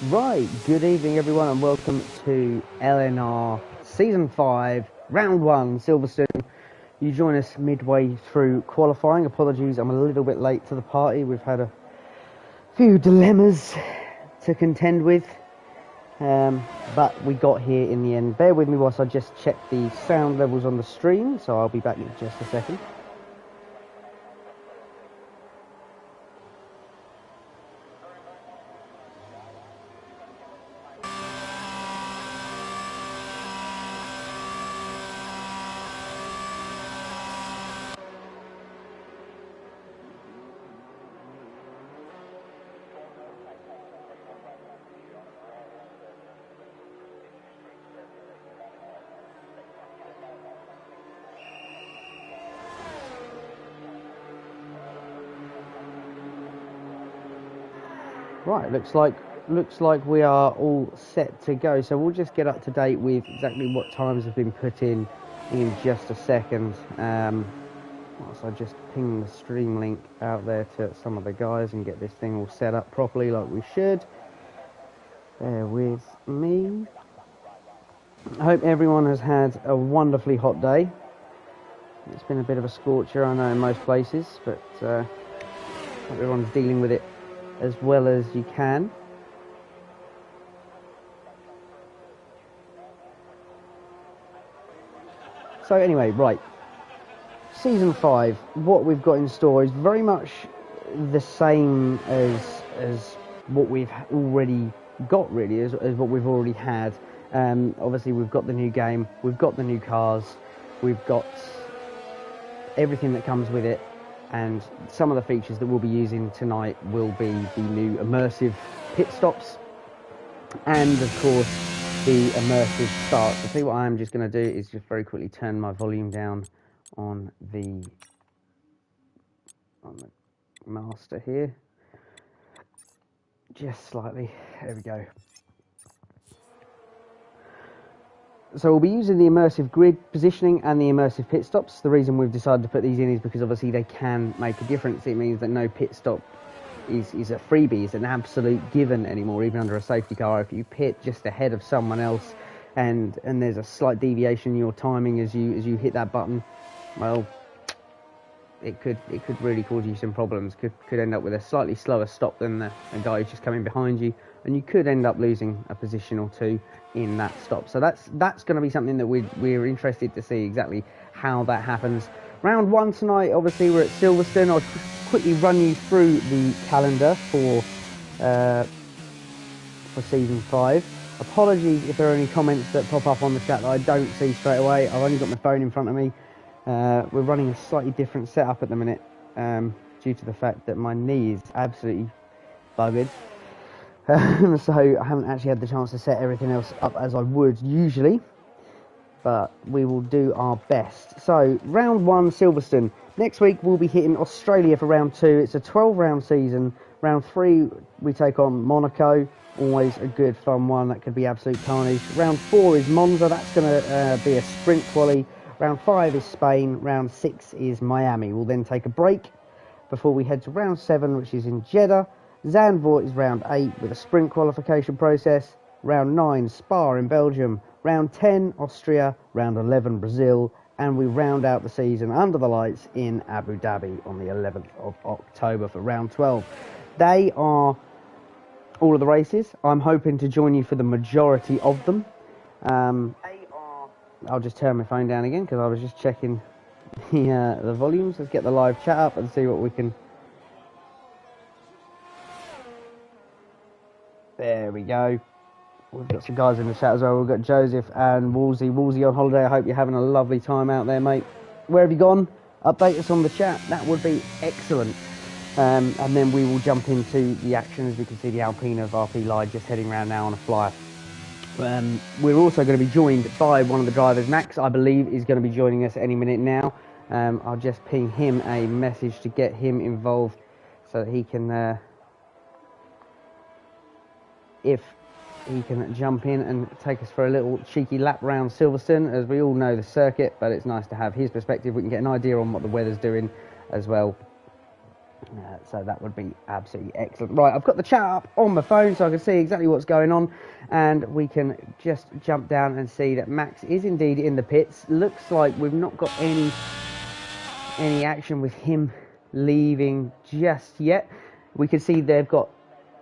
Right, good evening everyone and welcome to LNR Season 5, Round 1, Silverstone. You join us midway through qualifying. Apologies, I'm a little bit late to the party. We've had a few dilemmas to contend with, but we got here in the end. Bear with me whilst I just check the sound levels on the stream, so I'll be back in just a second. Right, looks like we are all set to go. So we'll just get up to date with exactly what times have been put in just a second. So I just ping the stream link out there to some of the guys and get this thing all set up properly like we should. Bear with me. I hope everyone has had a wonderfully hot day. It's been a bit of a scorcher, I know, in most places, but everyone's dealing with it as well as you can. So anyway, right, Season 5, what we've got in store is very much the same as what we've already got, really, as what we've already had. Obviously, we've got the new game, we've got the new cars, we've got everything that comes with it, and some of the features that we'll be using tonight will be the new immersive pit stops, and of course the immersive starts. I think what I'm just going to do is just very quickly turn my volume down on the master here, just slightly. There we go. So we'll be using the immersive grid positioning and the immersive pit stops. The reason we've decided to put these in is because obviously they can make a difference. It means that no pit stop is a freebie, is an absolute given anymore, even under a safety car. If you pit just ahead of someone else and there's a slight deviation in your timing as you hit that button, well, it could really cause you some problems. Could end up with a slightly slower stop than the guy who's just coming behind you, and you could end up losing a position or two in that stop. So that's going to be something that we're interested to see exactly how that happens. Round 1 tonight, obviously we're at Silverstone. I'll quickly run you through the calendar for Season 5. Apologies if there are any comments that pop up on the chat that I don't see straight away. I've only got my phone in front of me. We're running a slightly different setup at the minute due to the fact that my knee is absolutely buggered. So I haven't actually had the chance to set everything else up as I would usually, but we will do our best. So Round 1 Silverstone. Next week we'll be hitting Australia for Round 2. It's a 12-round season. Round 3 we take on Monaco. Always a good fun one. That could be absolute carnage. Round 4 is Monza. That's going to be a sprint quali. Round 5 is Spain. Round 6 is Miami. We'll then take a break before we head to Round 7, which is in Jeddah. Zandvoort is Round 8 with a sprint qualification process. Round 9, Spa in Belgium. Round 10, Austria. Round 11, Brazil. And we round out the season under the lights in Abu Dhabi on the 11th of October for Round 12. They are all of the races. I'm hoping to join you for the majority of them. I'll just turn my phone down again because I was just checking the volumes. Let's get the live chat up and see what we can... There we go. We've got some guys in the chat as well. We've got Joseph and Woolsey. Woolsey on holiday. I hope you're having a lovely time out there, mate. Where have you gone? Update us on the chat. That would be excellent. And then we will jump into the action. As we can see, the Alpine of RP Live just heading around now on a flyer. We're also going to be joined by one of the drivers. Max, I believe, is going to be joining us any minute now. I'll just ping him a message to get him involved so that he can... if he can jump in and take us for a little cheeky lap round Silverstone. As we all know the circuit, but it's nice to have his perspective. We can get an idea on what the weather's doing as well. So that would be absolutely excellent. Right, I've got the chat up on my phone so I can see exactly what's going on, and we can just jump down and see that Max is indeed in the pits. Looks like we've not got any action with him leaving just yet. We can see they've got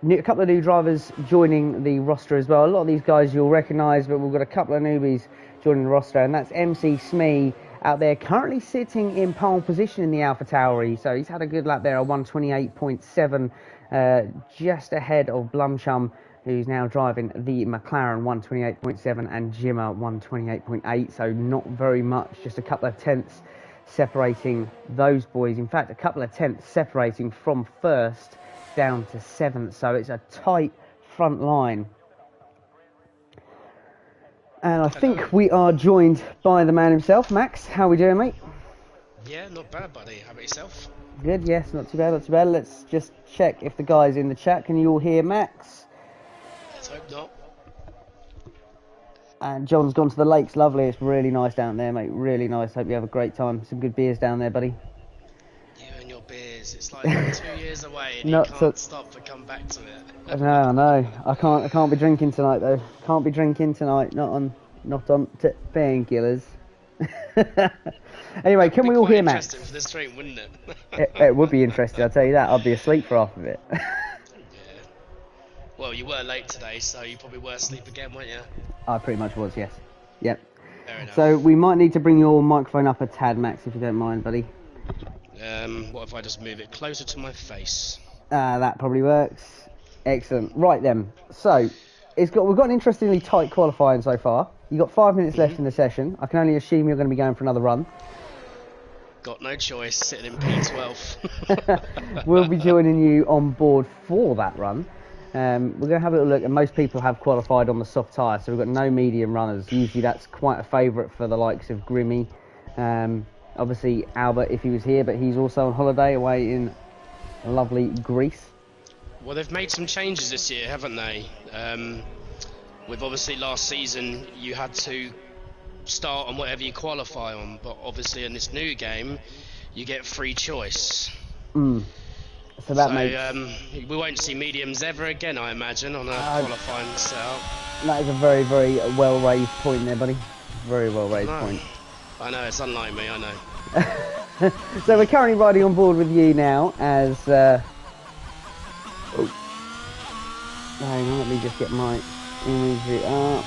a couple of new drivers joining the roster as well. A lot of these guys you'll recognise, but we've got a couple of newbies joining the roster, and that's MC Smee out there, currently sitting in pole position in the AlphaTauri. So he's had a good lap there, a 128.7, just ahead of Blumchum, who's now driving the McLaren 128.7 and Jimmer 128.8. So not very much, just a couple of tenths separating those boys. In fact, a couple of tenths separating from first down to seventh. So it's a tight front line. And I think we are joined by the man himself. Max, how are we doing, mate? Yeah, not bad, buddy. How about yourself? Good, yes, not too bad, not too bad. Let's just check if the guys in the chat, can you all hear Max? Let's hope not. And John's gone to the lakes, lovely. It's really nice down there, mate, really nice. Hope you have a great time. Some good beers down there, buddy. You and your beers. It's like 2 years away and you can't stop but come back to it. No, I can't be drinking tonight though. Can't be drinking tonight. Not on painkillers. Anyway, can we all hear Max? Interesting for this drink, wouldn't it? It would be interesting. I'll tell you that. I'd be asleep for half of it. Yeah. Well, you were late today, so you probably were asleep again, weren't you? I pretty much was, yes. Yep. Fair enough. So we might need to bring your microphone up a tad, Max, if you don't mind, buddy. What if I just move it closer to my face? That probably works. Excellent. Right then. So we've got an interestingly tight qualifying so far. You've got 5 minutes left in the session. I can only assume you're going to be going for another run. Got no choice, sitting in P12. We'll be joining you on board for that run. We're going to have a little look, and most people have qualified on the soft tyre, so we've got no medium runners. Usually that's quite a favourite for the likes of Grimmy. Obviously Albert if he was here, but he's also on holiday away in lovely Greece. Well, they've made some changes this year, haven't they? With obviously last season you had to start on whatever you qualify on, but obviously in this new game you get free choice. So that makes... we won't see mediums ever again, I imagine, on a qualifying setup. That is a very, very well raised point there, buddy. Very well raised point. I know, it's unlike me, I know. So we're currently riding on board with you now as... Hang on, let me just get my image up.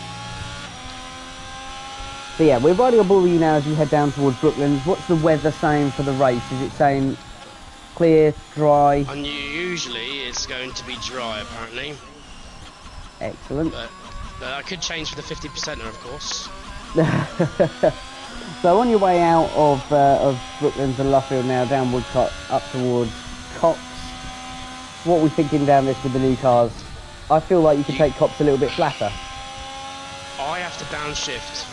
So yeah, we're riding on board with you now as you head down towards Brooklands. What's the weather saying for the race? Is it saying clear, dry? Usually it's going to be dry, apparently. Excellent. But that could change for the 50%er, of course. So on your way out of Brooklands and Luffield now, down Woodcote, up towards Cox. What are we thinking down this with the new cars? I feel like you can take Cox a little bit flatter. I have to downshift.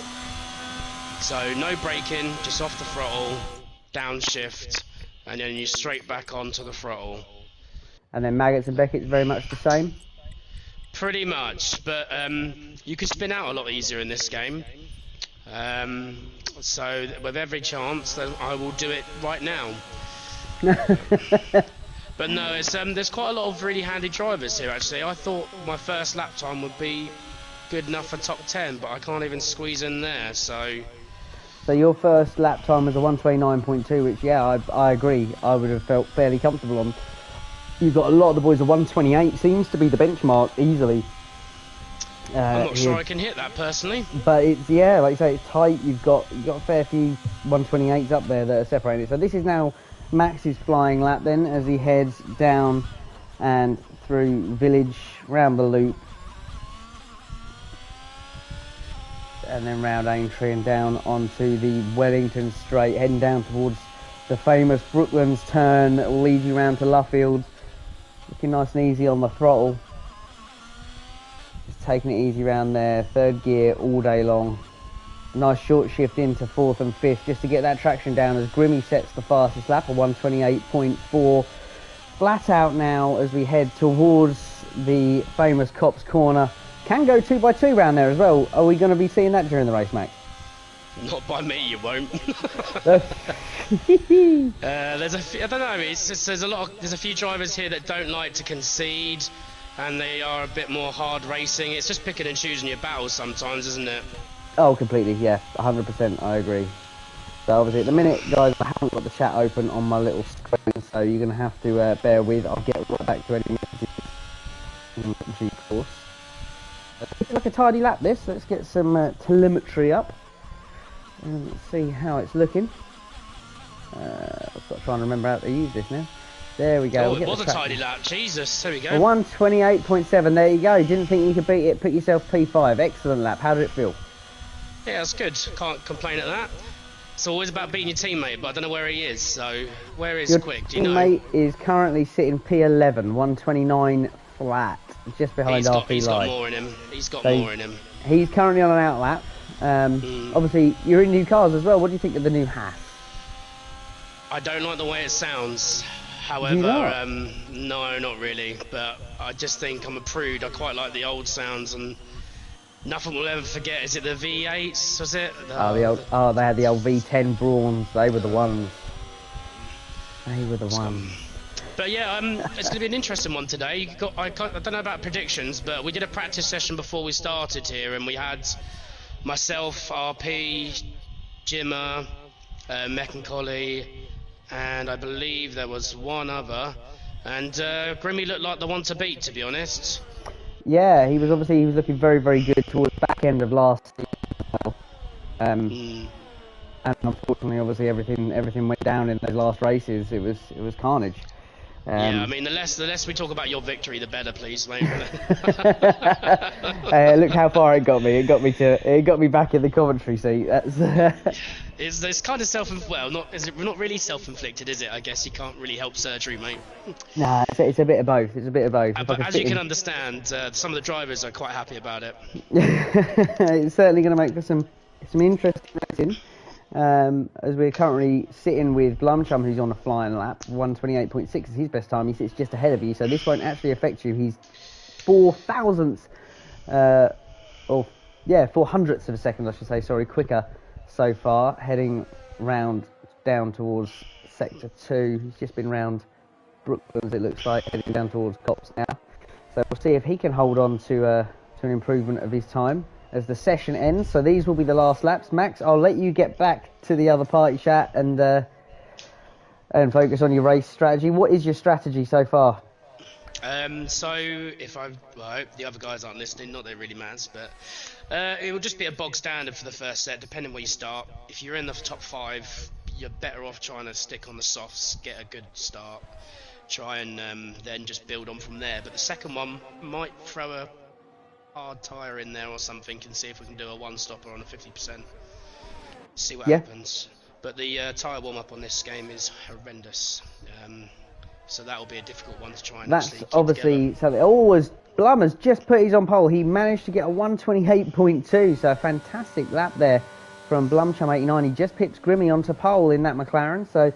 So no braking, just off the throttle, downshift, and then you straight back onto the throttle. And then Maggots and Beckett's very much the same? Pretty much, but you can spin out a lot easier in this game. So with every chance, then I will do it right now. But no, it's there's quite a lot of really handy drivers here actually. I thought my first lap time would be good enough for top 10, but I can't even squeeze in there, so... So your first lap time was a 129.2, which, yeah, I agree, I would have felt fairly comfortable on. You've got a lot of the boys, a 128 seems to be the benchmark easily. I'm not sure I can hit that personally. But it's, yeah, like you say, it's tight. You've got a fair few 128s up there that are separated. So this is now Max's flying lap then, as he heads down and through Village, round the loop, and then round Aintree and down onto the Wellington Straight, heading down towards the famous Brooklands turn that will lead you round to Luffield. Looking nice and easy on the throttle. Just taking it easy round there, third gear all day long. Nice short shift into fourth and fifth just to get that traction down as Grimmy sets the fastest lap, a 128.4. Flat out now as we head towards the famous Cops Corner. Can go 2x2 round there as well. Are we going to be seeing that during the race, Max? Not by me, you won't. I don't know. It's just, there's a few drivers here that don't like to concede, and they are a bit more hard racing. It's just picking and choosing your battles sometimes, isn't it? Oh, completely, yeah, 100%, I agree. So obviously at the minute, guys, I haven't got the chat open on my little screen, so you're going to have to bear with. I'll get right back to any messages in due course. It's like a tidy lap, this. Let's get some telemetry up and see how it's looking. I've got to try and remember how to use this now. There we go. Oh, it was a tidy lap. Jesus, there we go. 1:28.7, there you go. Didn't think you could beat it. Put yourself P5. Excellent lap. How did it feel? Yeah, that's good. Can't complain at that. It's always about beating your teammate, but I don't know where he is. So, where is Quick? Do you know? Your teammate is currently sitting P11, 129 flat, just behind RP He's got Live. more in him. He's got more in him. He's currently on an out lap. Obviously, you're in new cars as well. What do you think of the new Haas? I don't like the way it sounds. However, no, not really. But I just think I'm a prude. I quite like the old sounds, and nothing will ever forget. Is it the V8s? Was it? They had the old V10 Brawns. They were the ones. But yeah, it's going to be an interesting one today. I don't know about predictions, but we did a practice session before we started here, and we had myself, RP, Jimmer, Mech and Collie, and I believe there was one other. And Grimmy looked like the one to beat, to be honest. Yeah, he was looking very, very good towards the back end of last season. And unfortunately, obviously, everything went down in those last races. It was carnage. Yeah, I mean, the less we talk about your victory, the better, please, mate. Look how far it got me. It got me back in the commentary seat. That's It's kind of not really self-inflicted, is it? I guess you can't really help surgery, mate. Nah, it's a bit of both. But as you can understand, some of the drivers are quite happy about it. It's certainly going to make for some interesting racing. As we're currently sitting with Blumchum, who's on a flying lap. 1:28.6 is his best time. He sits just ahead of you, so this won't actually affect you. He's 4,000ths, 400ths of a second, I should say. Sorry, quicker so far. Heading round down towards sector 2. He's just been round Brooklands, it looks like, heading down towards Cops now. So we'll see if he can hold on to an improvement of his time as the session ends. So these will be the last laps. Max, I'll let you get back to the other party chat and focus on your race strategy. What is your strategy so far? So I hope the other guys aren't listening, not that it really matters, but it will just be a bog standard for the first set, depending where you start. If you're in the top 5, you're better off trying to stick on the softs, get a good start, try and then just build on from there. But the second one might throw a hard tyre in there or something and see if we can do a one-stopper on a 50%. See what happens. But the tyre warm-up on this game is horrendous. So that will be a difficult one to try and That's obviously something. Blum has just put his on pole. He managed to get a 1:28.2, so a fantastic lap there from Blumchum 89. He just pips Grimmy onto pole in that McLaren. So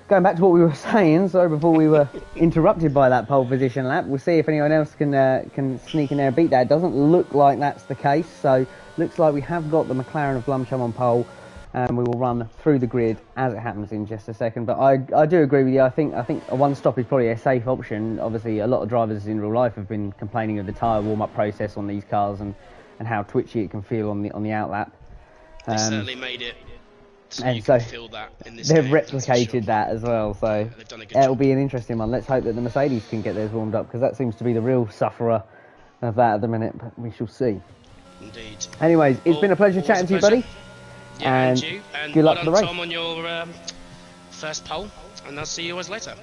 going back to what we were saying, sorry, before we were interrupted by that pole position lap, we'll see if anyone else can sneak in there and beat that. It doesn't look like that's the case, so looks like we have got the McLaren of Blumchum on pole. And we will run through the grid as it happens in just a second. But I do agree with you. I think a one-stop is probably a safe option. Obviously, a lot of drivers in real life have been complaining of the tyre warm-up process on these cars and how twitchy it can feel on the outlap. They certainly made it so and you so can feel that in this they've game, replicated that as well. So it'll be an interesting one. Let's hope that the Mercedes can get theirs warmed up, because that seems to be the real sufferer of that at the minute. But we shall see. Indeed. Anyways, it's been a pleasure chatting to you, buddy. Yeah, and you. And good luck for the race. Tom, on your first pole, and I'll see you guys later.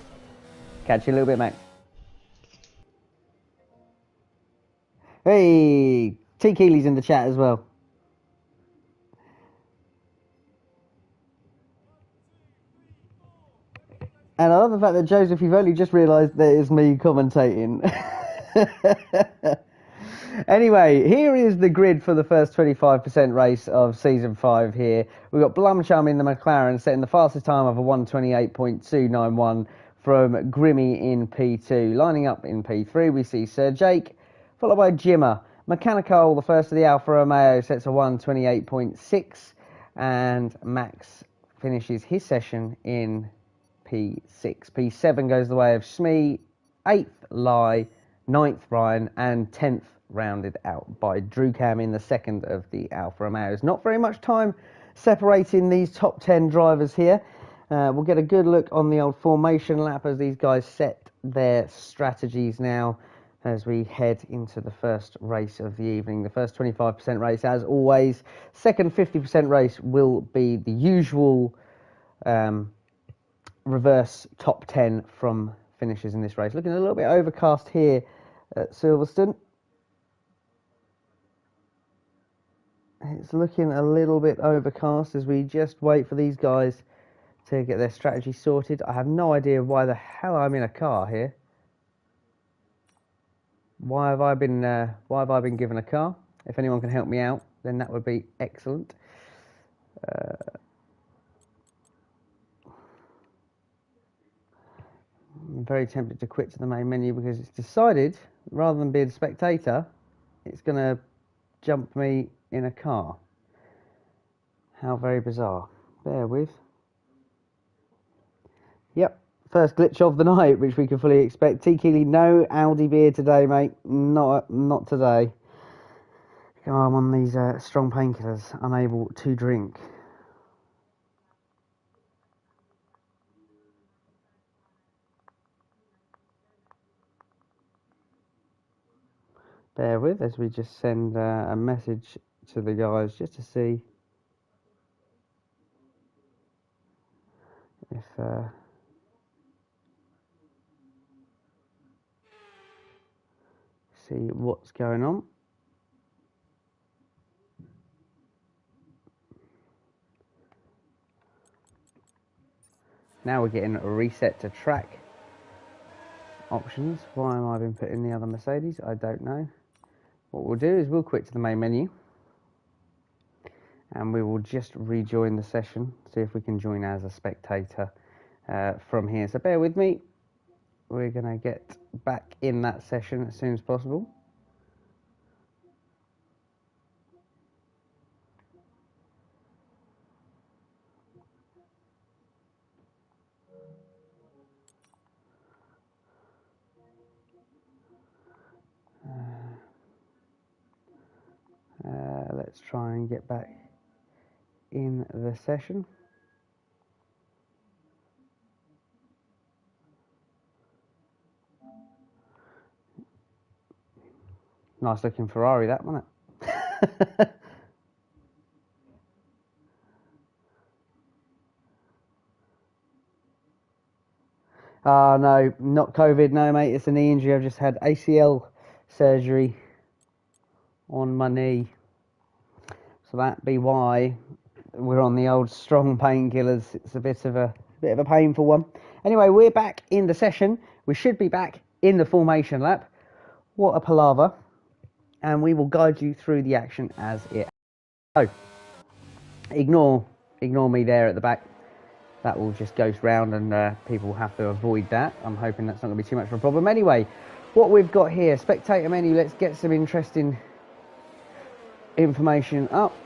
Catch you a little bit, Max. Hey, T. Keeley's in the chat as well. And I love the fact that, Joseph, you've only just realised that it's me commentating. Anyway, here is the grid for the first 25% race of Season 5 here. We've got Blumchum in the McLaren setting the fastest time of a 1:28.291 from Grimmy in P2. Lining up in P3, we see Sir Jake, followed by Jimmer. Mechanical, the first of the Alfa Romeo, sets a 1:28.6. and Max finishes his session in P6. P7 goes the way of Smee, 8th Lai, 9th Ryan, and 10th rounded out by Drew Cam in the second of the Alfa Romeos. Not very much time separating these top 10 drivers here. We'll get a good look on the old formation lap as these guys set their strategies now as we head into the first race of the evening. The first 25% race, as always. Second 50% race will be the usual reverse top 10 from finishes in this race. Looking a little bit overcast here at Silverstone. It's looking a little bit overcast as we just wait for these guys to get their strategy sorted. I have no idea why the hell I'm in a car here. Why have I been given a car? If anyone can help me out, then that would be excellent. I'm very tempted to quit to the main menu because it's decided, rather than being a spectator, it's going to jump me in a car. How very bizarre. Bear with. Yep, first glitch of the night, which we can fully expect. T. Keeley, no Aldi beer today, mate. Not today. I'm on these strong painkillers, unable to drink. Bear with as we just send a message to the guys just to see if see what's going on. Now we're getting a reset to track options. Why am I being put in the other Mercedes? I don't know. What we'll do is we'll quit to the main menu and we will just rejoin the session, see if we can join as a spectator from here. So bear with me. We're going to get back in that session as soon as possible. Let's try and get back in the session. Nice looking Ferrari, that, wasn't it? Oh no, not COVID, no mate, it's a knee injury. I've just had ACL surgery on my knee. So that be why we're on the old strong painkillers. It's a bit of a painful one. Anyway, we're back in the session. We should be back in the formation lap. What a palaver. And we will guide you through the action as it. So, ignore me there at the back. That will just ghost round and people will have to avoid that. I'm hoping that's not going to be too much of a problem. Anyway, what we've got here, spectator menu, let's get some interesting information up.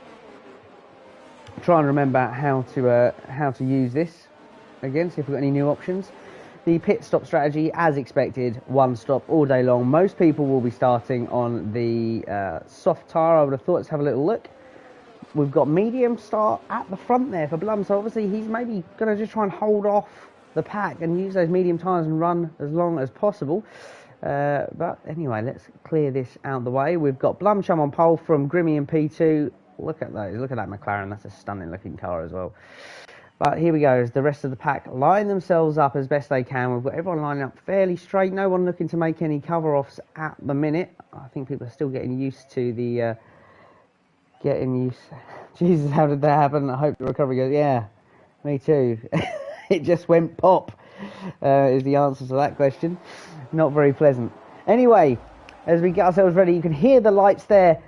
Try and remember how to use this again, see if we've got any new options. The pit stop strategy, as expected, one stop all day long. Most people will be starting on the soft tyre, I would have thought. Let's have a little look. We've got medium start at the front there for Blum, so obviously he's maybe going to just try and hold off the pack and use those medium tyres and run as long as possible. But anyway, let's clear this out of the way. We've got Blumchum on pole from Grimmy in P2. Look at those. Look at that McLaren. That's a stunning looking car as well. But here we go, as the rest of the pack line themselves up as best they can. We've got everyone lining up fairly straight. No one looking to make any cover-offs at the minute. I think people are still getting used to the... Jesus, how did that happen? I hope the recovery goes... Yeah, me too. It just went pop, is the answer to that question. Not very pleasant. Anyway, as we get ourselves ready, you can hear the lights there.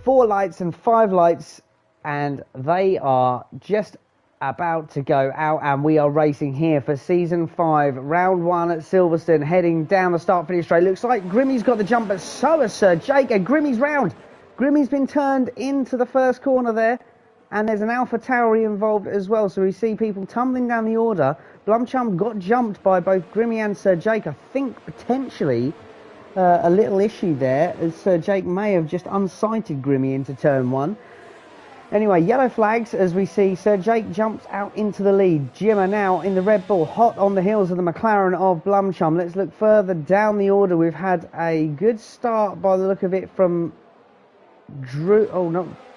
4 lights and 5 lights, and they are just about to go out, and we are racing here for season 5, round 1 at Silverstone, heading down the start finish straight. Looks like Grimmy's got the jump, but so has Sir Jake, and Grimmy's round. Grimmy's been turned into the first corner there, and there's an Alpha Tauri involved as well, so we see people tumbling down the order. Blumchum got jumped by both Grimmy and Sir Jake. I think potentially a little issue there, as Sir Jake may have just unsighted Grimmy into turn 1. Anyway, yellow flags as we see Sir Jake jumps out into the lead. Jimmer now in the Red Bull, hot on the heels of the McLaren of Blumchum. Let's look further down the order. We've had a good start by the look of it from Drew. Oh,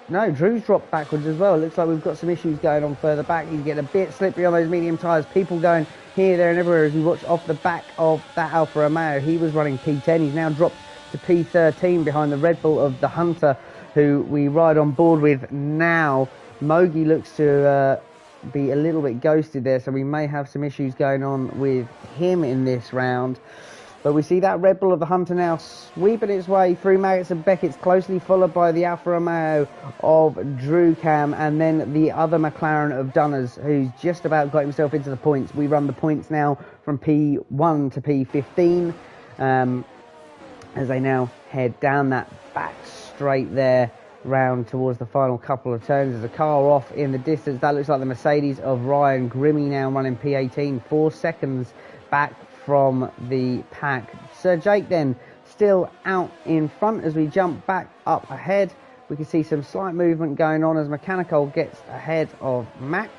no, Drew's dropped backwards as well. It looks like we've got some issues going on further back. He's getting a bit slippery on those medium tyres. People going here, there and everywhere as we watch off the back of that Alfa Romeo. He was running P10. He's now dropped to P13 behind the Red Bull of the Hunter, who we ride on board with now. Mogi looks to be a little bit ghosted there, so we may have some issues going on with him in this round. But we see that Red Bull of the Hunter now sweeping its way through Maggots and Beckett's, closely followed by the Alfa Romeo of Drew Cam, and then the other McLaren of Dunners, who's just about got himself into the points. We run the points now from P1 to P15 as they now head down that back straight there round towards the final couple of turns. There's a car off in the distance. That looks like the Mercedes of Ryan Grimmy now running P18, 4 seconds back from the pack. Sir Jake then still out in front as we jump back up ahead. We can see some slight movement going on as Mechanical gets ahead of Max.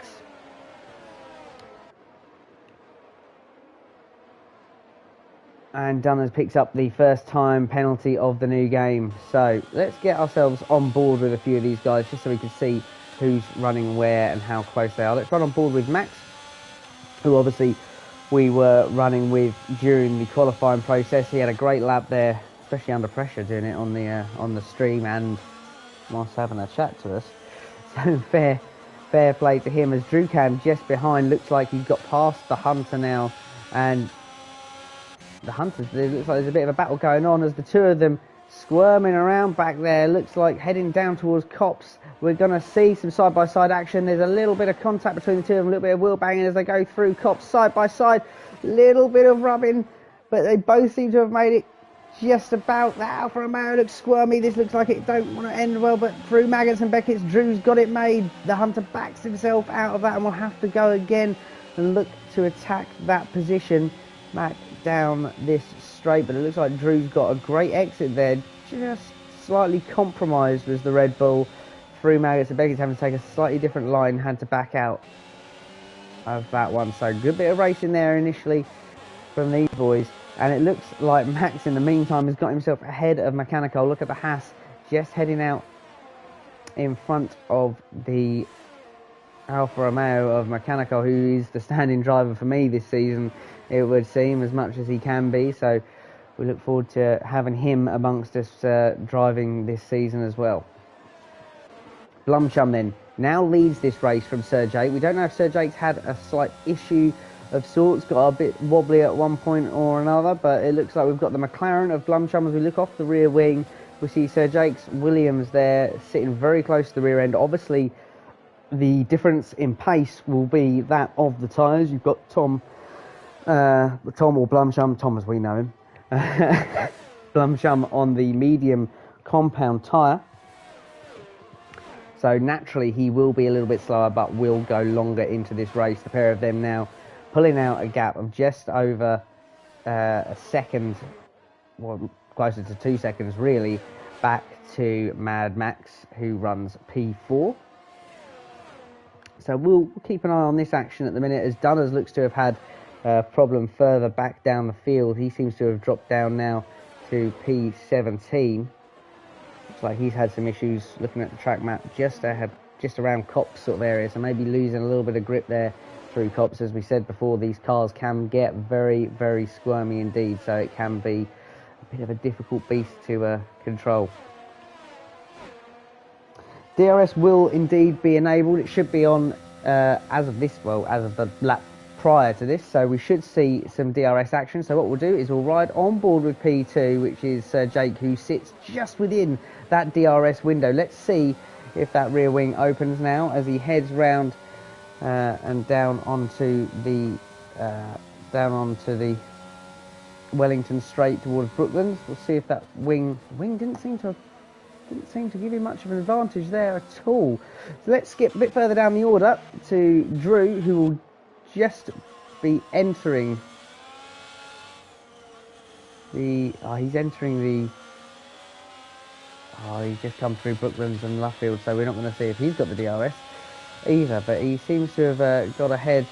And Dunners picks up the first time penalty of the new game. So let's get ourselves on board with a few of these guys just so we can see who's running where and how close they are. Let's run on board with Max, who obviously we were running with during the qualifying process. He had a great lap there, especially under pressure, doing it on the stream and whilst having a chat to us. So fair play to him, as Drew Cam just behind. Looks like he's got past the Hunter now, and the Hunters, it looks like there's a bit of a battle going on as the two of them squirming around back there. Looks like heading down towards Cops. We're going to see some side-by-side action. There's a little bit of contact between the two of them, a little bit of wheel banging as they go through Cops side-by-side. Little bit of rubbing, but they both seem to have made it just about. That Alfa Romeo looks squirmy. This looks like it don't want to end well, but through Maggots and Beckett's, Drew's got it made. The Hunter backs himself out of that and will have to go again and look to attack that position back down this straight. But it looks like Drew's got a great exit there. Just slightly compromised was the Red Bull through Maggots and Beckett's, having to take a slightly different line, had to back out of that one. So good bit of racing there initially from these boys, and it looks like Max in the meantime has got himself ahead of Mechanical. Look at the Haas just heading out in front of the Alfa Romeo of Mechanical, who is the standing driver for me this season, it would seem, as much as he can be. So we look forward to having him amongst us driving this season as well. Blumchum then now leads this race from Sir Jake. We don't know if Sir Jake's had a slight issue of sorts, got a bit wobbly at one point or another, but it looks like we've got the McLaren of Blumchum. As we look off the rear wing, we see Sir Jake's Williams there sitting very close to the rear end. Obviously the difference in pace will be that of the tyres. You've got Tom or Blumchum, Tom as we know him, Blumchum on the medium compound tyre. So naturally he will be a little bit slower, but will go longer into this race. The pair of them now pulling out a gap of just over a second, well, closer to 2 seconds really, back to Mad Max, who runs P4. So we'll keep an eye on this action at the minute, as Dunners looks to have had a problem further back down the field. He seems to have dropped down now to P17. Looks like he's had some issues looking at the track map just around Cops sort of area, so maybe losing a little bit of grip there through Cops. As we said before, these cars can get very, very squirmy indeed, so it can be a bit of a difficult beast to control. DRS will indeed be enabled. It should be on as of the lap prior to this, so we should see some DRS action. So what we'll do is we'll ride on board with P2, which is Sir Jake, who sits just within that DRS window. Let's see if that rear wing opens now as he heads round and down onto the Wellington straight towards Brooklands. We'll see if that wing didn't seem to have didn't seem to give him much of an advantage there at all. So let's skip a bit further down the order to Drew, who will just be entering the... he's entering the... he's just come through Brooklands and Luffield, so we're not going to see if he's got the DRS either, but he seems to have got ahead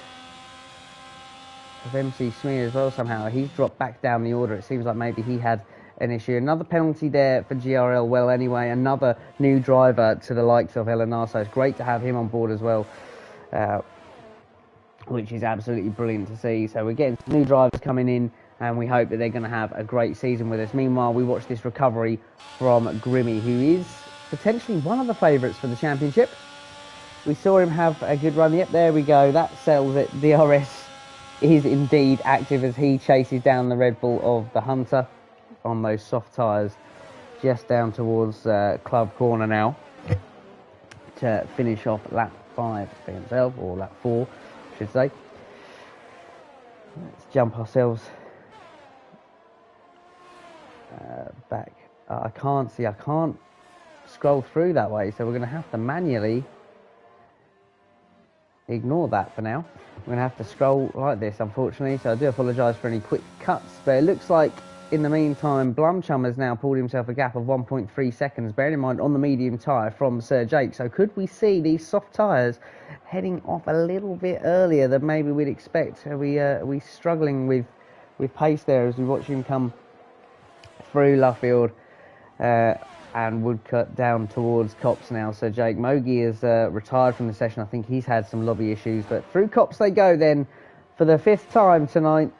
of MC Smear as well somehow. He's dropped back down the order. It seems like maybe he had an issue. Another penalty there for GRL. Well, anyway, another new driver to the likes of LNR, so it's great to have him on board as well, which is absolutely brilliant to see. So we're getting new drivers coming in, and we hope that they're going to have a great season with us. Meanwhile, we watch this recovery from Grimmy, who is potentially one of the favourites for the championship. We saw him have a good run. Yep, there we go. That sells it. DRS is indeed active as he chases down the Red Bull of the Hunter on those soft tyres, just down towards Club Corner now to finish off lap 5 for himself, or lap 4 I should say. Let's jump ourselves back. I can't scroll through that way, so we're going to have to manually ignore that for now. We're going to have to scroll like this, unfortunately, so I do apologise for any quick cuts, but it looks like in the meantime Blumchum has now pulled himself a gap of 1.3 seconds, bearing in mind on the medium tyre from Sir Jake. So could we see these soft tyres heading off a little bit earlier than maybe we'd expect? Are we struggling with pace there as we watch him come through Luffield and Woodcut down towards Copse now? So Jake Mogi is retired from the session. I think he's had some lobby issues, but through Copse they go then for the 5th time tonight.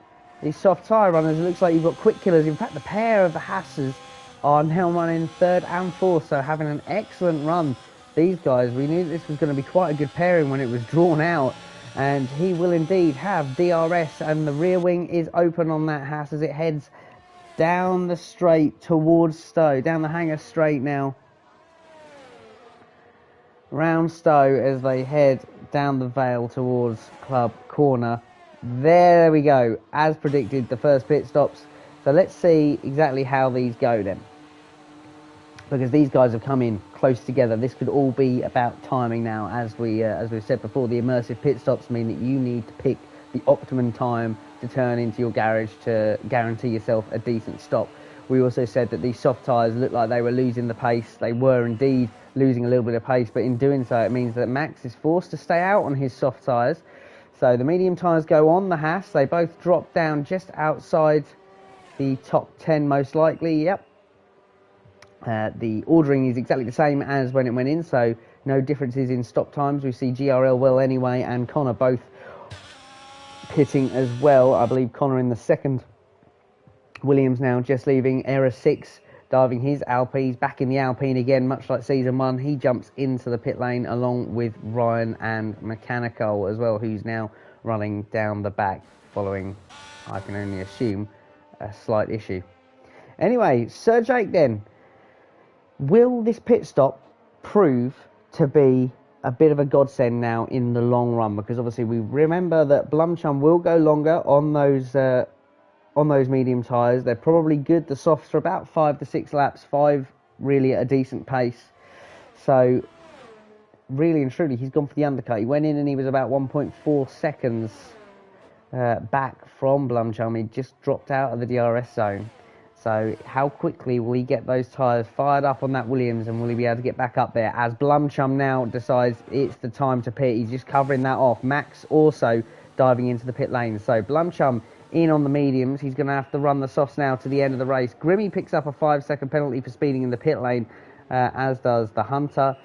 These soft tyre runners, it looks like you've got quick killers. In fact, the pair of the Hasses are now running 3rd and 4th, so having an excellent run. These guys, we knew this was going to be quite a good pairing when it was drawn out, and he will indeed have DRS, and the rear wing is open on that Hass as it heads down the straight towards Stowe, down the hangar straight now. Round Stowe as they head down the Vale towards Club Corner. There we go, as predicted, the first pit stops. So let's see exactly how these go then, because these guys have come in close together. This could all be about timing now, as we've said before. The immersive pit stops mean that you need to pick the optimum time to turn into your garage to guarantee yourself a decent stop. We also said that these soft tyres looked like they were losing the pace. They were indeed losing a little bit of pace, but in doing so it means that Max is forced to stay out on his soft tyres. So the medium tyres go on the Hass. They both drop down just outside the top 10 most likely. Yep. The ordering is exactly the same as when it went in, so no differences in stop times. We see GRL Well Anyway and Connor both pitting as well. I believe Connor in the 2nd. Williams now just leaving Era 6, diving his Alpine. He's back in the Alpine again, much like Season 1. He jumps into the pit lane along with Ryan and Mechanical as well, who's now running down the back following, I can only assume, a slight issue. Anyway, Sir Jake then. Will this pit stop prove to be a bit of a godsend now in the long run? Because obviously we remember that Blumchum will go longer on those medium tyres. They're probably good, the softs, for about 5 to 6 laps, 5 really at a decent pace. So really and truly he's gone for the undercut. He went in and he was about 1.4 seconds back from Blumchum. He just dropped out of the DRS zone. So how quickly will he get those tyres fired up on that Williams, and will he be able to get back up there as Blumchum now decides it's the time to pit? He's just covering that off. Max also diving into the pit lane. So Blumchum in on the mediums. He's going to have to run the softs now to the end of the race. Grimmy picks up a 5-second penalty for speeding in the pit lane, as does the Hunter.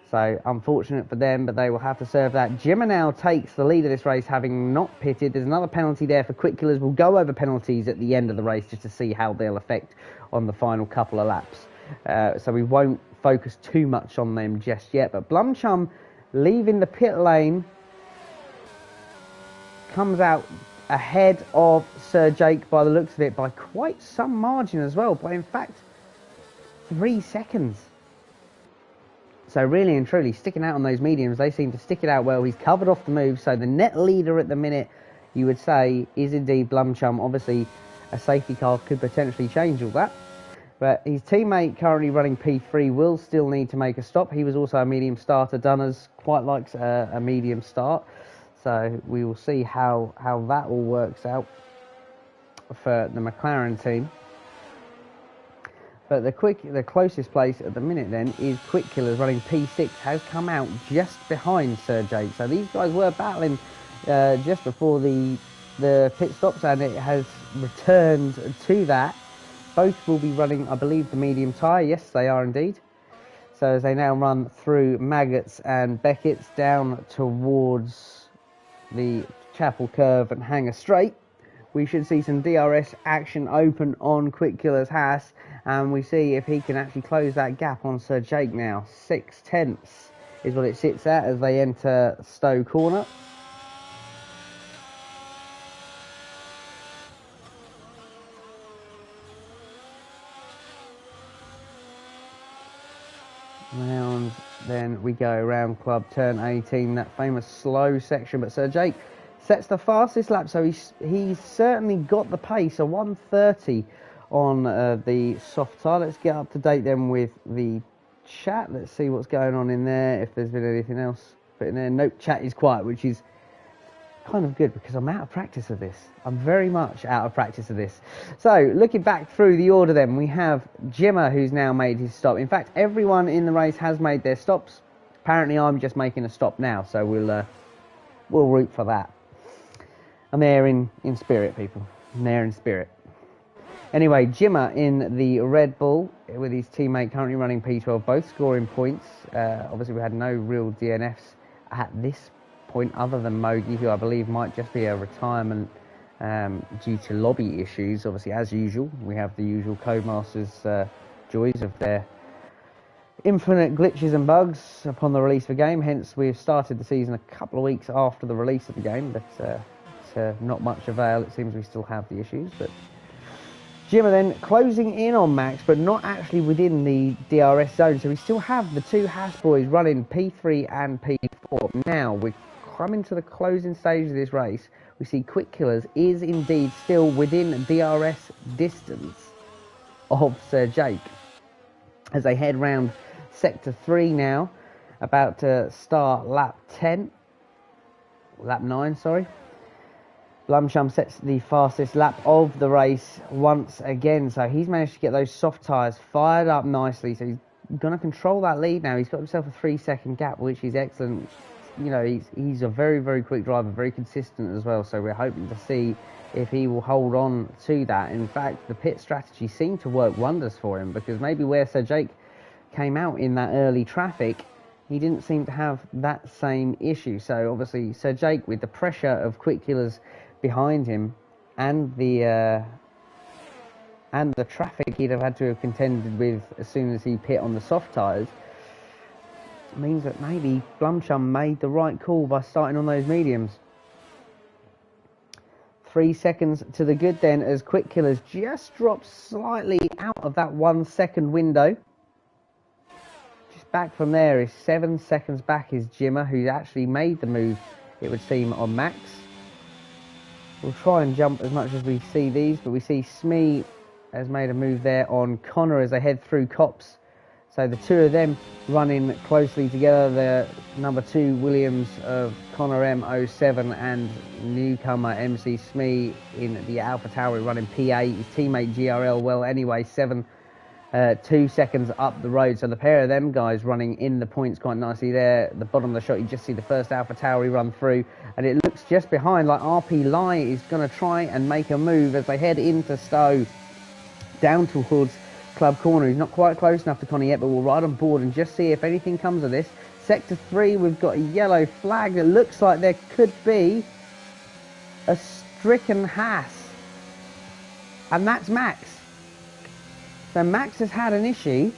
So unfortunate for them, but they will have to serve that. Jimmer now takes the lead of this race, having not pitted. There's another penalty there for quick killers. We'll go over penalties at the end of the race just to see how they'll affect on the final couple of laps. So we won't focus too much on them just yet. But Blumchum leaving the pit lane comes out ahead of Sir Jake by the looks of it, by quite some margin as well, by in fact 3 seconds. So really and truly sticking out on those mediums. They seem to stick it out well. He's covered off the move, so the net leader at the minute, you would say, is indeed Blumchum. Obviously a safety car could potentially change all that. But his teammate currently running P3 will still need to make a stop. He was also a medium starter. Dunners quite likes a medium start. So we will see how that all works out for the McLaren team. But the closest place at the minute then is Quick Killers running P6, has come out just behind Sir Jake. So these guys were battling just before the pit stops, and it has returned to that. Both will be running, I believe, the medium tyre. Yes, they are indeed. So as they now run through Maggots and Beckett's down towards the Chapel Curve and Hanger Straight, we should see some DRS action open on Quick Killer's Haas, and we see if he can actually close that gap on Sir Jake now. 6/10 is what it sits at as they enter Stowe Corner. Round, then we go around Club Turn 18, that famous slow section, but Sir Jake sets the fastest lap, so he's certainly got the pace, a 1:30 on the soft tyre. Let's get up to date then with the chat. Let's see what's going on in there, if there's been anything else put in there. Nope, chat is quiet, which is kind of good because I'm out of practice of this. I'm very much out of practice of this. So looking back through the order then, we have Jimmer, who's now made his stop. In fact, everyone in the race has made their stops. Apparently I'm just making a stop now, so we'll root for that. I'm there in spirit, people. I'm there in spirit. Anyway, Jimmer in the Red Bull with his teammate currently running P12, both scoring points. Obviously we had no real DNFs at this point other than Mogi, who I believe might just be a retirement due to lobby issues. Obviously, as usual, we have the usual Codemasters joys of their infinite glitches and bugs upon the release of a game. Hence, we've started the season a couple of weeks after the release of the game, but it's not much avail. It seems we still have the issues. But Jimmer then closing in on Max, but not actually within the DRS zone. So we still have the two Haas boys running P3 and P4. Now we're coming to the closing stage of this race. We see Quick Killers is indeed still within DRS distance of Sir Jake as they head round Sector 3 now, about to start lap 9, sorry. Blumsham sets the fastest lap of the race once again, so he's managed to get those soft tyres fired up nicely, so he's going to control that lead now. He's got himself a 3-second gap, which is excellent. You know, he's a very, very quick driver, very consistent as well, so we're hoping to see if he will hold on to that. In fact, the pit strategy seemed to work wonders for him, because maybe where Sir Jake came out in that early traffic, he didn't seem to have that same issue. So obviously Sir Jake, with the pressure of Quick Killers behind him and the traffic he'd have had to have contended with as soon as he pit on the soft tyres, means that maybe Blumsham made the right call by starting on those mediums. 3 seconds to the good then, as Quick Killers just drops slightly out of that 1 second window. Just back from there is 7 seconds back is Jimmer, who actually made the move, it would seem, on Max. We'll try and jump as much as we see these, but we see Smee has made a move there on Connor as they head through Cops. So the two of them running closely together, the number 2 Williams of Connor M07 and newcomer MC Smee in the Alpha Tauri running P8, his teammate GRL well anyway, 2 seconds up the road. So the pair of them guys running in the points quite nicely there. At the bottom of the shot, you just see the first Alpha Tauri run through, and it looks just behind like RP Lai is going to try and make a move as they head into Stowe, down towards Club Corner. He's not quite close enough to Connor yet, but we'll ride on board and just see if anything comes of this. Sector 3, we've got a yellow flag. It looks like there could be a stricken Haas, and that's Max. So Max has had an issue.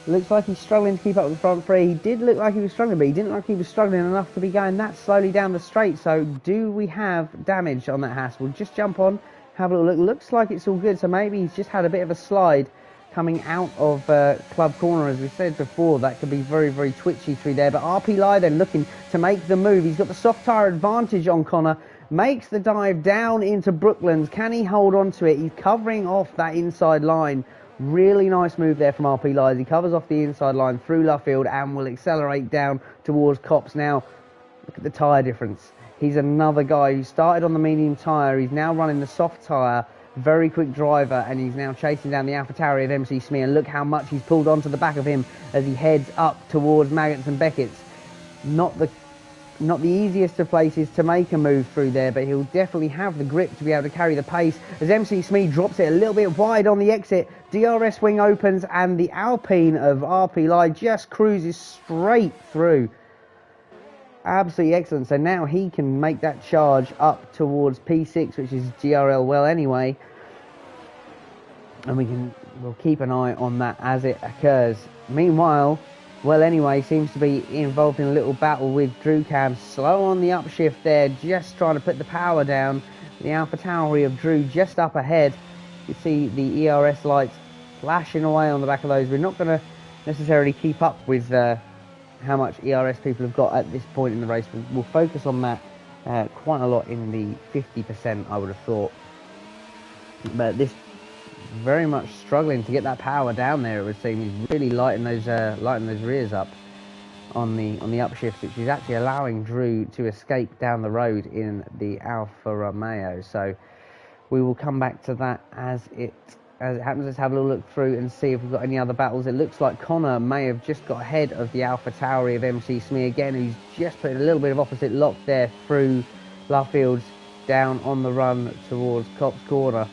Looks like he's struggling to keep up with the front three. He did look like he was struggling, but he didn't look like he was struggling enough to be going that slowly down the straight. So do we have damage on that Haas? We'll just jump on, have a little look. Looks like it's all good, so maybe he's just had a bit of a slide coming out of Club Corner. As we said before, that could be very, very twitchy through there. But RP Lai then looking to make the move. He's got the soft tyre advantage on Connor, makes the dive down into Brooklands. Can he hold on to it? He's covering off that inside line. Really nice move there from RP Lies. He covers off the inside line through Luffield and will accelerate down towards Copse. Now, look at the tyre difference. He's another guy who started on the medium tyre. He's now running the soft tyre. Very quick driver, and he's now chasing down the AlphaTauri of MC Smee. And look how much he's pulled onto the back of him as he heads up towards Maggots and Beckett's. Not the easiest of places to make a move through there, but he'll definitely have the grip to be able to carry the pace as MC Smee drops it a little bit wide on the exit. DRS wing opens and the Alpine of RP Lai just cruises straight through. Absolutely excellent. So now he can make that charge up towards P6, which is GRL well anyway, and we'll keep an eye on that as it occurs. Meanwhile, well anyway seems to be involved in a little battle with Drew Cam. Slow on the upshift there, just trying to put the power down. The AlphaTauri of Drew just up ahead. You see the ERS lights flashing away on the back of those. We're not going to necessarily keep up with how much ERS people have got at this point in the race. We'll focus on that quite a lot in the 50%, I would have thought. But this very much struggling to get that power down there, it would seem. He's really lighting those rears up on the upshift, which is actually allowing Drew to escape down the road in the Alfa Romeo. So we will come back to that as it happens. Let's have a little look through and see if we've got any other battles. It looks like Connor may have just got ahead of the AlphaTauri of MC Smee again, who's just putting a little bit of opposite lock there through Luffields down on the run towards Copse Corner,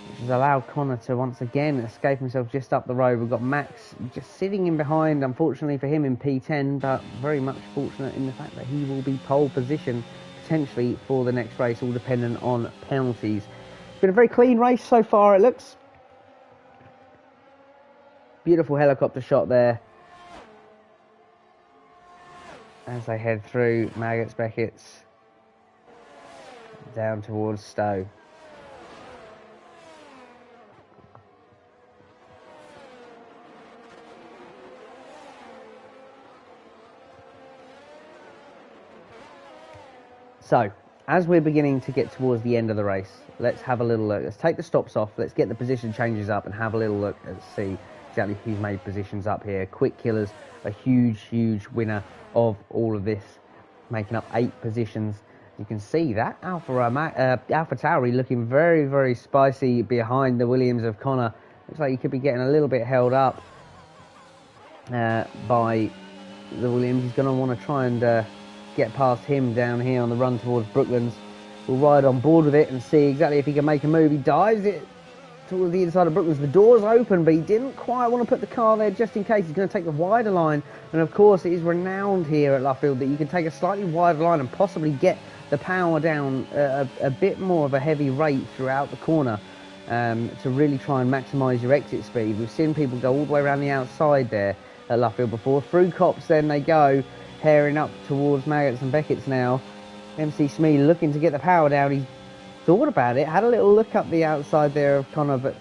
which has allowed Connor to once again escape himself just up the road. We've got Max just sitting in behind, unfortunately for him, in P10, but very much fortunate in the fact that he will be pole position potentially for the next race, all dependent on penalties. It's been a very clean race so far, it looks. Beautiful helicopter shot there as they head through Maggots, Beckett's down towards Stowe. So, as we're beginning to get towards the end of the race, let's have a little look. Let's take the stops off, let's get the position changes up and have a little look and see exactly who's made positions up here. Quick Killers, a huge winner of all of this, making up 8 positions. You can see that AlphaTauri looking very spicy behind the Williams of Connor. Looks like he could be getting a little bit held up by the Williams. He's going to want to try and get past him down here on the run towards Brooklands. We'll ride on board with it and see exactly if he can make a move. He dives it towards the inside of Brooklands. The door's open, but he didn't quite want to put the car there just in case. He's going to take the wider line, and of course it is renowned here at Luffield that you can take a slightly wider line and possibly get the power down a bit more of a heavy rate throughout the corner to really try and maximise your exit speed. We've seen people go all the way around the outside there at Luffield before. Through Copse then they go, herring up towards Maggots and Beckett's now. MC Smee looking to get the power down. He thought about it, had a little look up the outside there of Connor, but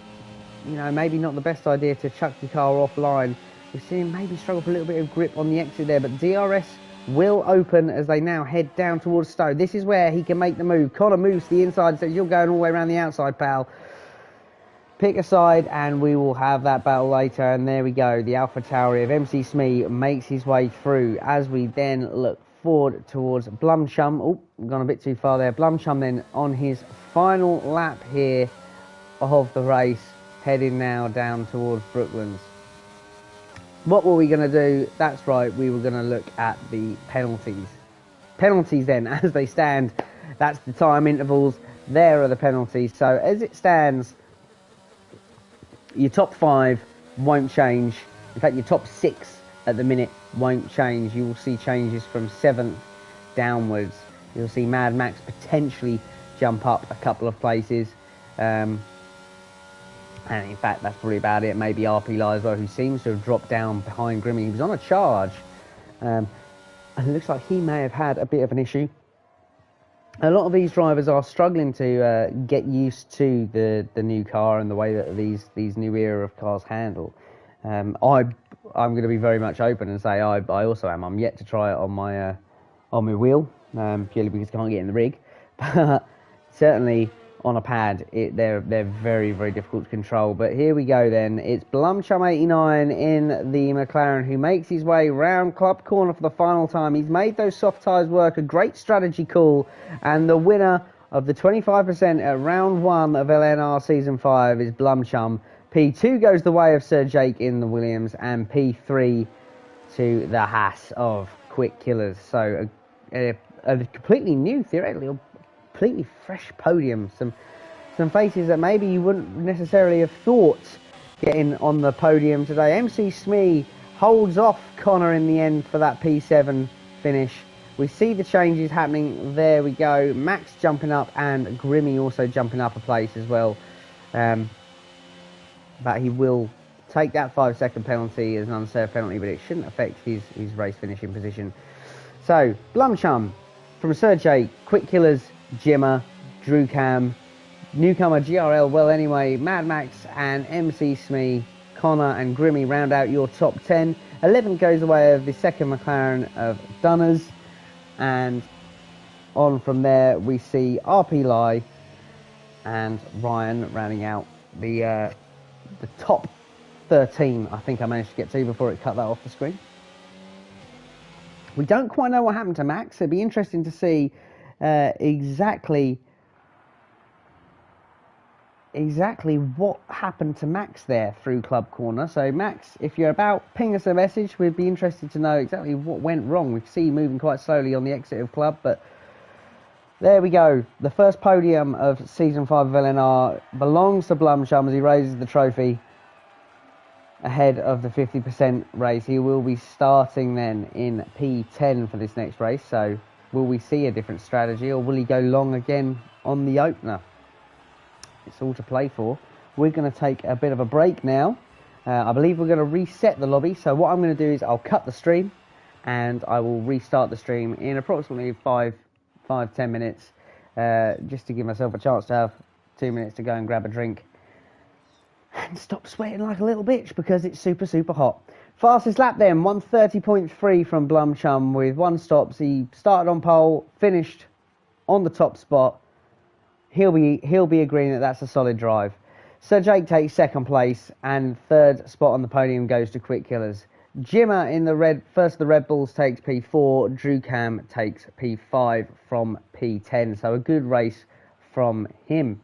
you know, maybe not the best idea to chuck the car offline. We've seen him maybe struggle for a little bit of grip on the exit there, but DRS will open as they now head down towards Stowe. This is where he can make the move. Connor moves to the inside and says, "You're going all the way around the outside, pal. Pick a side and we will have that battle later." And there we go. The AlphaTauri of MC Smee makes his way through as we then look forward towards Blumchum. Oh, gone a bit too far there. Blumchum then on his final lap here of the race, heading now down towards Brooklands. What were we going to do? That's right, we were going to look at the penalties. Penalties then, as they stand, that's the time intervals. There are the penalties. So as it stands, your top 5 won't change. In fact, your top 6 at the minute won't change. You will see changes from 7th downwards. You'll see Mad Max potentially jump up a couple of places. And in fact, that's probably about it. Maybe RP Lai as well, who seems to have dropped down behind Grimmy. He was on a charge. And it looks like he may have had a bit of an issue. A lot of these drivers are struggling to get used to the new car and the way that these new era of cars handle. I'm going to be very much open and say I also am. I'm yet to try it on my wheel, purely because I can't get in the rig. but certainly on a pad, they're very, very difficult to control. But here we go then. It's Blumchum89 in the McLaren who makes his way round Club Corner for the final time. He's made those soft tyres work, a great strategy call, and the winner of the 25% at round 1 of LNR Season 5 is Blumchum. P2 goes the way of Sir Jake in the Williams, and P3 to the Haas of Quick Killers. So a completely new, theoretically, completely fresh podium. Some faces that maybe you wouldn't necessarily have thought getting on the podium today. MC Smee holds off Connor in the end for that P7 finish. We see the changes happening. There we go. Max jumping up and Grimmy also jumping up a place as well. But he will take that 5-second penalty as an unserved penalty, but it shouldn't affect his race finishing position. So, Blumchum from Sir Jake, Quick Killers, Jimmer, Drew Cam, newcomer GRL, well anyway, Mad Max and MC Smee, Connor and Grimmy round out your top 10. 11 goes away of the second McLaren of Dunners, and on from there we see RP Lai and Ryan rounding out the top 13. I think I managed to get to before it cut that off the screen. We don't quite know what happened to Max. It'd be interesting to see exactly what happened to Max there through Club Corner. So Max, if you're about, ping us a message. We'd be interested to know exactly what went wrong. We see you moving quite slowly on the exit of Club, but there we go. The first podium of Season 5 of LNR belongs to Blumchum as he raises the trophy ahead of the 50% race. He will be starting then in P10 for this next race. So will we see a different strategy, or will he go long again on the opener? It's all to play for. We're going to take a bit of a break now. I believe we're going to reset the lobby. So what I'm going to do is I'll cut the stream and I will restart the stream in approximately 5-10 minutes, just to give myself a chance to have 2 minutes to go and grab a drink and stop sweating like a little bitch because it's super, super hot. Fastest lap then, 1:30.3 from Blumchum with 1 stop. So he started on pole, finished on the top spot. He'll be agreeing that that's a solid drive. Sir Jake takes 2nd place, and 3rd spot on the podium goes to Quick Killers. Jimmer in the first of the Red Bulls takes P4. Drew Cam takes P5 from P10. So a good race from him.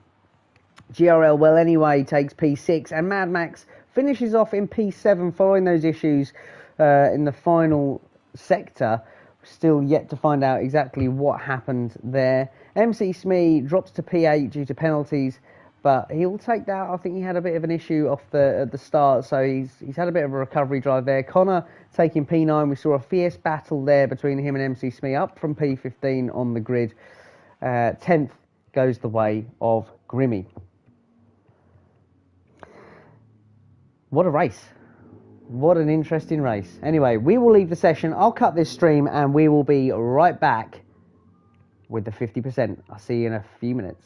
GRL well anyway takes P6, and Mad Max finishes off in P7 following those issues in the final sector. Still yet to find out exactly what happened there. MC Smee drops to P8 due to penalties, but he'll take that. I think he had a bit of an issue at the start, so he's had a bit of a recovery drive there. Connor taking P9. We saw a fierce battle there between him and MC Smee, up from P15 on the grid. 10th goes the way of Grimmy. What a race. What an interesting race. Anyway, we will leave the session. I'll cut this stream and we will be right back with the 50%. I'll see you in a few minutes.